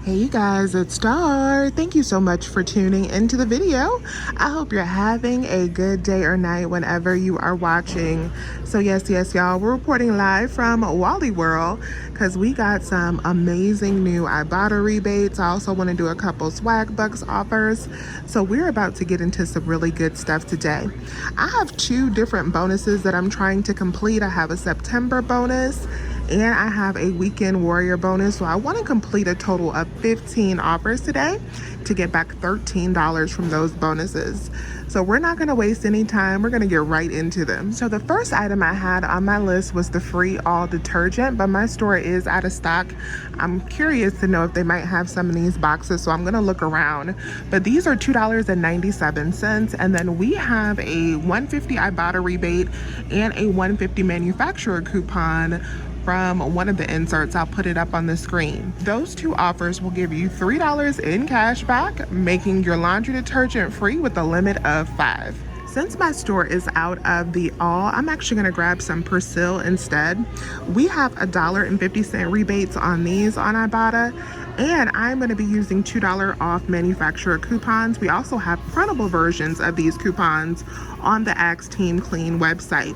Hey you guys, it's Star. Thank you so much for tuning into the video. I hope you're having a good day or night whenever you are watching. So yes, y'all, we're reporting live from Wally World because we got some amazing new Ibotta rebates. I also want to do a couple swag bucks offers. So we're about to get into some really good stuff today. I have two different bonuses that I'm trying to complete. I have a September bonus and I have a weekend warrior bonus. So I want to complete a total of 15 offers today to get back $13 from those bonuses. So we're not going to waste any time. We're going to get right into them. So the first item I had on my list was the free all detergent, but my store is out of stock. I'm curious to know if they might have some in these boxes, so I'm going to look around. But these are $2.97, and then we have a $150 Ibotta rebate and a $150 manufacturer coupon from one of the inserts. I'll put it up on the screen. Those two offers will give you $3 in cash back, making your laundry detergent free with a limit of 5. Since my store is out of the all, I'm actually going to grab some Persil instead. We have $1.50 rebates on these on Ibotta, and I'm going to be using $2 off manufacturer coupons. We also have printable versions of these coupons on the Axe Team Clean website.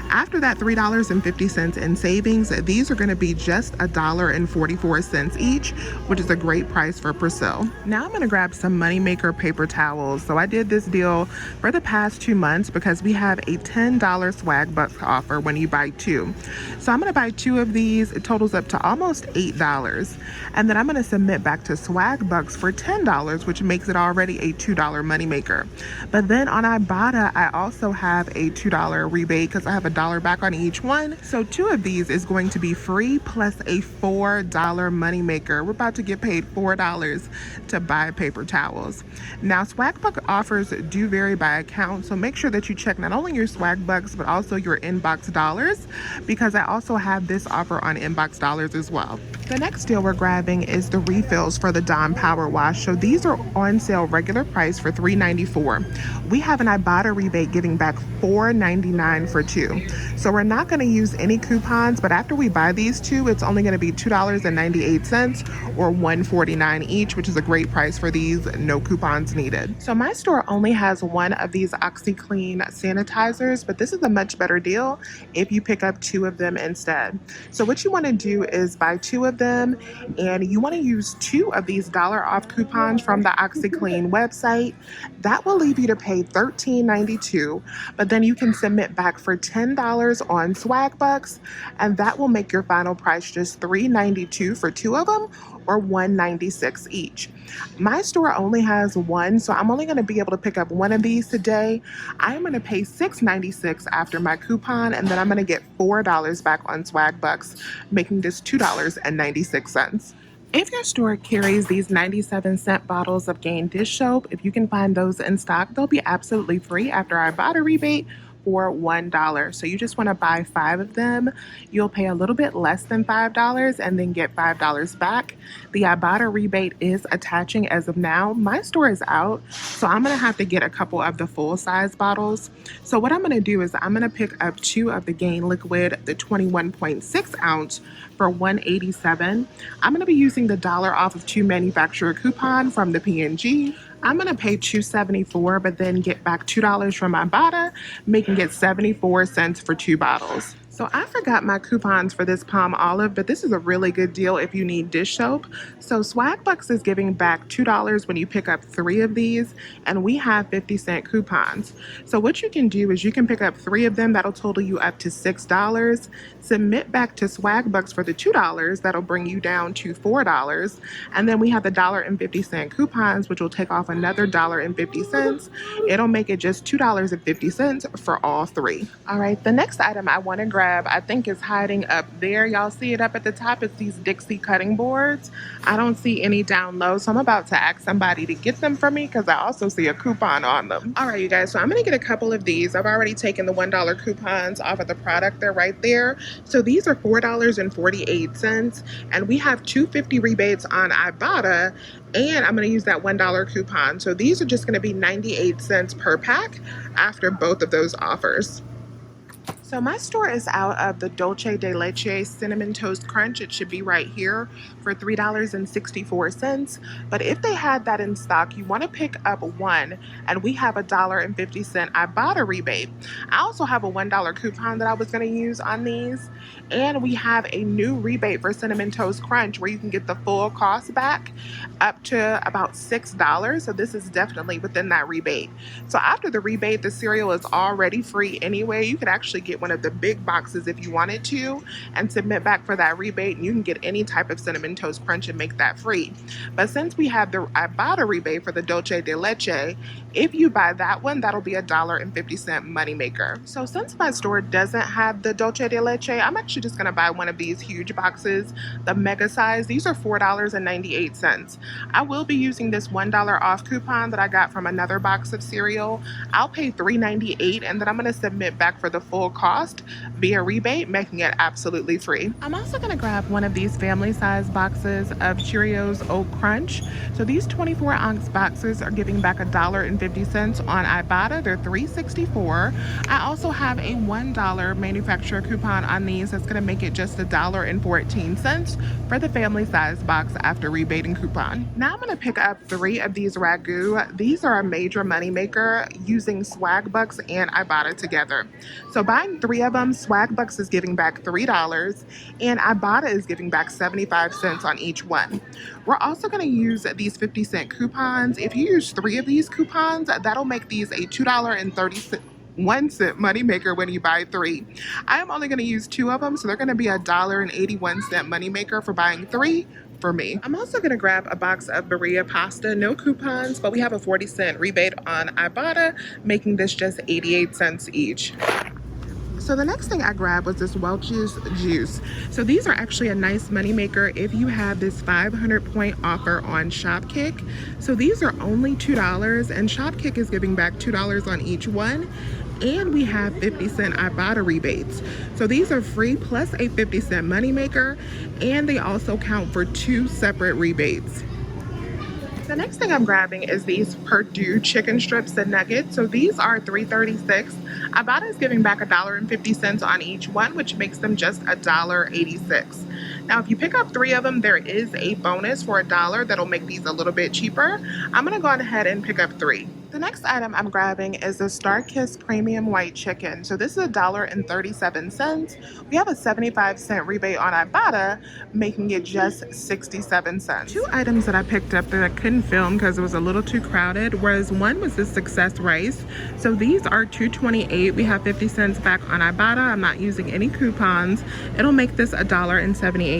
After that $3.50 in savings, these are going to be just $1.44 each, which is a great price for Persil. Now I'm going to grab some Moneymaker paper towels. So I did this deal for the past 2 months because we have a $10 swag bucks offer when you buy two. So I'm going to buy two of these. It totals up to almost $8. And then I'm going to submit back to swag bucks for $10, which makes it already a $2 moneymaker. But then on Ibotta, I also have a $2 rebate because I have $1 back on each one. So two of these is going to be free plus a $4 moneymaker. We're about to get paid $4 to buy paper towels. Now swag buck offers do vary by account, so make sure that you check not only your swag bucks but also your inbox dollars, because I also have this offer on inbox dollars as well. The next deal we're grabbing is the refills for the Dawn Power Wash. So these are on sale regular price for $3.94. We have an Ibotta rebate giving back $4.99 for two. So we're not going to use any coupons, but after we buy these two, it's only going to be $2.98 or $1.49 each, which is a great price for these, no coupons needed. So my store only has one of these OxyClean sanitizers, but this is a much better deal if you pick up two of them instead. So what you want to do is buy two of them, and you want to use two of these dollar off coupons from the OxyClean website. That will leave you to pay $13.92, but then you can submit back for $10 on swag bucks, and that will make your final price just $3.92 for two of them or $1.96 each. My store only has one, so I'm only going to be able to pick up one of these today. I am going to pay $6.96 after my coupon, and then I'm going to get $4 back on swag bucks, making this $2.96. If your store carries these 97-cent bottles of Gain dish soap, if you can find those in stock, they'll be absolutely free after I bought a rebate for $1. So you just want to buy 5 of them. You'll pay a little bit less than $5 and then get $5 back. The Ibotta rebate is attaching as of now. My store is out, so I'm going to have to get a couple of the full-size bottles. So what I'm going to do is I'm going to pick up 2 of the Gain Liquid, the 21.6 ounce for $187. I'm going to be using the dollar off of 2 manufacturer coupon from the P&G. I'm going to pay $2.74, but then get back $2 from Ibotta, making it 74 cents for 2 bottles. So I forgot my coupons for this Palm Olive, but this is a really good deal if you need dish soap. So swag bucks is giving back $2 when you pick up 3 of these, and we have 50-cent coupons. So what you can do is you can pick up 3 of them. That'll total you up to $6. Submit back to swag bucks for the $2. That'll bring you down to $4. And then we have the $1.50 coupons, which will take off another $1.50. It'll make it just $2.50 for all 3. All right, the next item I want to grab, I think, is hiding up there. Y'all see it up at the top? It's these Dixie cutting boards. I don't see any down low, so I'm about to ask somebody to get them for me because I also see a coupon on them. All right, you guys, so I'm going to get a couple of these. I've already taken the $1 coupons off of the product. They're right there. So these are $4.48, and we have $2.50 rebates on Ibotta, and I'm going to use that $1 coupon. So these are just going to be 98 cents per pack after both of those offers. So my store is out of the Dolce de Leche Cinnamon Toast Crunch. It should be right here for $3.64. But if they had that in stock, you want to pick up one, and we have $1.50 Ibotta rebate. I also have a $1 coupon that I was going to use on these, and we have a new rebate for Cinnamon Toast Crunch where you can get the full cost back up to about $6. So this is definitely within that rebate. So after the rebate, the cereal is already free anyway. You could actually get one of the big boxes if you wanted to and submit back for that rebate, and you can get any type of Cinnamon Toast Crunch and make that free. But since we have the Ibotta rebate for the Dolce de Leche, if you buy that one, that'll be $1.50 moneymaker. So since my store doesn't have the Dolce de Leche, I'm actually just gonna buy one of these huge boxes, the mega size. These are $4.98. I will be using this $1 off coupon that I got from another box of cereal. I'll pay $3.98, and then I'm gonna submit back for the full cost via rebate, making it absolutely free. I'm also gonna grab one of these family size boxes of Cheerios Oat Crunch. So these 24-ounce boxes are giving back $1.50 on Ibotta. They're $3.64. I also have a $1 manufacturer coupon on these that's gonna make it just $1.14 for the family size box after rebate and coupon. Now I'm gonna pick up 3 of these ragu. These are a major moneymaker using Swag Bucks and Ibotta together. So buying 3 of them, Swag Bucks is giving back $3 and Ibotta is giving back 75 cents on each one. We're also going to use these 50-cent coupons. If you use 3 of these coupons, that'll make these a $2.31 moneymaker when you buy 3. I am only going to use 2 of them, so they're going to be a $1.81 moneymaker for buying 3 for me. I'm also going to grab a box of Berea pasta, no coupons, but we have a 40-cent rebate on Ibotta, making this just 88 cents each. So the next thing I grabbed was this Welch's juice. So these are actually a nice moneymaker if you have this 500-point offer on Shopkick. So these are only $2, and Shopkick is giving back $2 on each one. And we have 50-cent Ibotta rebates. So these are free plus a 50-cent moneymaker, and they also count for 2 separate rebates. The next thing I'm grabbing is these Purdue chicken strips and nuggets. So these are $3.36. Ibotta is giving back $1.50 on each one, which makes them just $1.86. Now, if you pick up 3 of them, there is a bonus for $1 that'll make these a little bit cheaper. I'm gonna go ahead and pick up 3. The next item I'm grabbing is the Starkist Premium White Chicken. So this is $1.37. We have a 75-cent rebate on Ibotta, making it just 67 cents. 2 items that I picked up that I couldn't film because it was a little too crowded one was the Success Rice. So these are $2.28. We have 50 cents back on Ibotta. I'm not using any coupons. It'll make this $1.78.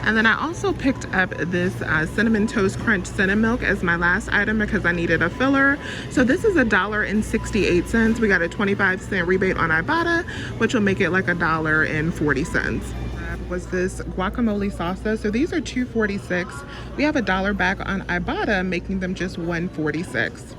And then I also picked up this Cinnamon Toast Crunch Cinnamon Milk as my last item because I needed a filler. So this is $1.68. We got a 25-cent rebate on Ibotta, which will make it like $1.40. Was this guacamole salsa. So these are $2.46. We have $1 back on Ibotta, making them just $1.46.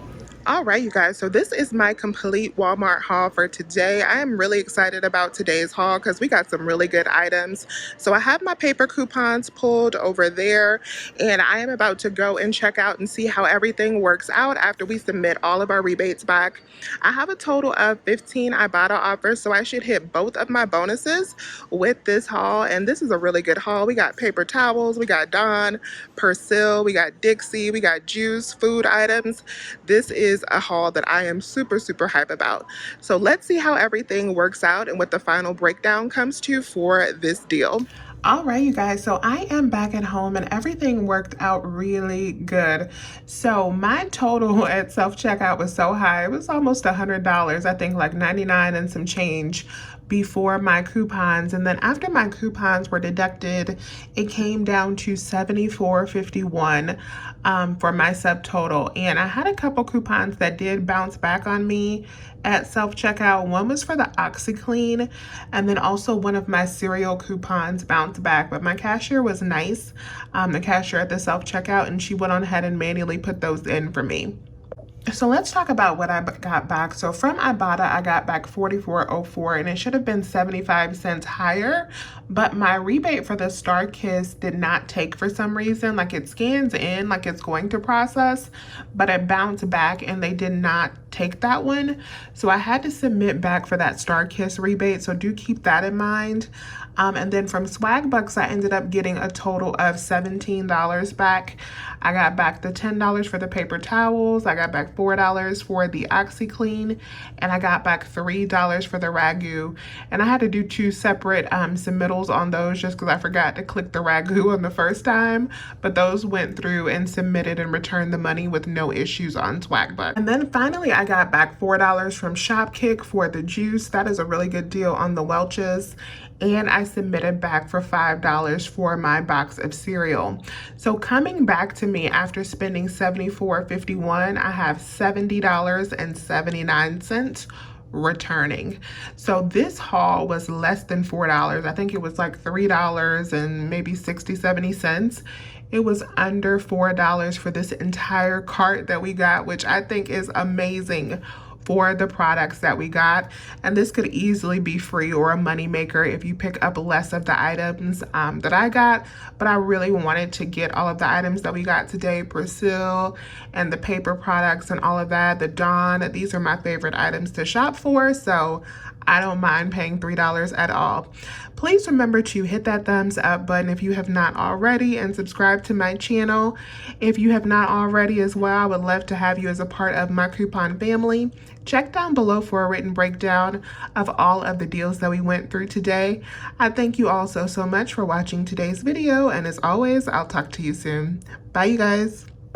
All right, you guys, so this is my complete Walmart haul for today. I am really excited about today's haul because we got some really good items. So I have my paper coupons pulled over there, and I am about to go and check out and see how everything works out after we submit all of our rebates back. I have a total of 15 Ibotta offers, so I should hit both of my bonuses with this haul, and this is a really good haul. We got paper towels, we got Dawn, Persil, we got Dixie, we got juice, food items. This is a haul that I am super hype about. So let's see how everything works out and what the final breakdown comes to for this deal. All right, you guys, so I am back at home and everything worked out really good. So my total at self-checkout was so high, it was almost $100, I think like 99 and some change before my coupons, and then after my coupons were deducted, it came down to $74.51 for my subtotal. And I had a couple coupons that did bounce back on me at self-checkout. One was for the OxyClean, and then also one of my cereal coupons bounced back, but my cashier was nice, the cashier at the self-checkout, and she went on ahead and manually put those in for me. So let's talk about what I got back. So from Ibotta, I got back 44.04, and it should have been 75 cents higher, but my rebate for the Star Kiss did not take for some reason. Like, it scans in like it's going to process, but it bounced back and they did not take that one. So I had to submit back for that Star Kiss rebate. So do keep that in mind. And then from Swag Bucks, I ended up getting a total of $17 back. I got back the $10 for the paper towels. I got back $4 for the OxyClean, and I got back $3 for the Ragu. And I had to do two separate submittals on those just because I forgot to click the Ragu on the first time. But those went through and submitted and returned the money with no issues on Swag Bucks. And then finally, I got back $4 from Shopkick for the juice. That is a really good deal on the Welch's. And I submitted back for $5 for my box of cereal. So coming back to me after spending $74.51, I have $70.79 returning. So this haul was less than $4. I think it was like $3 and maybe 70 cents. It was under $4 for this entire cart that we got, which I think is amazing for the products that we got. And this could easily be free or a money maker if you pick up less of the items that I got. But I really wanted to get all of the items that we got today, Persil and the paper products and all of that, the Dawn. These are my favorite items to shop for, so I don't mind paying $3 at all. Please remember to hit that thumbs up button if you have not already, and subscribe to my channel if you have not already as well. I would love to have you as a part of my coupon family. Check down below for a written breakdown of all of the deals that we went through today. I thank you all so much for watching today's video, and as always, I'll talk to you soon. Bye, you guys.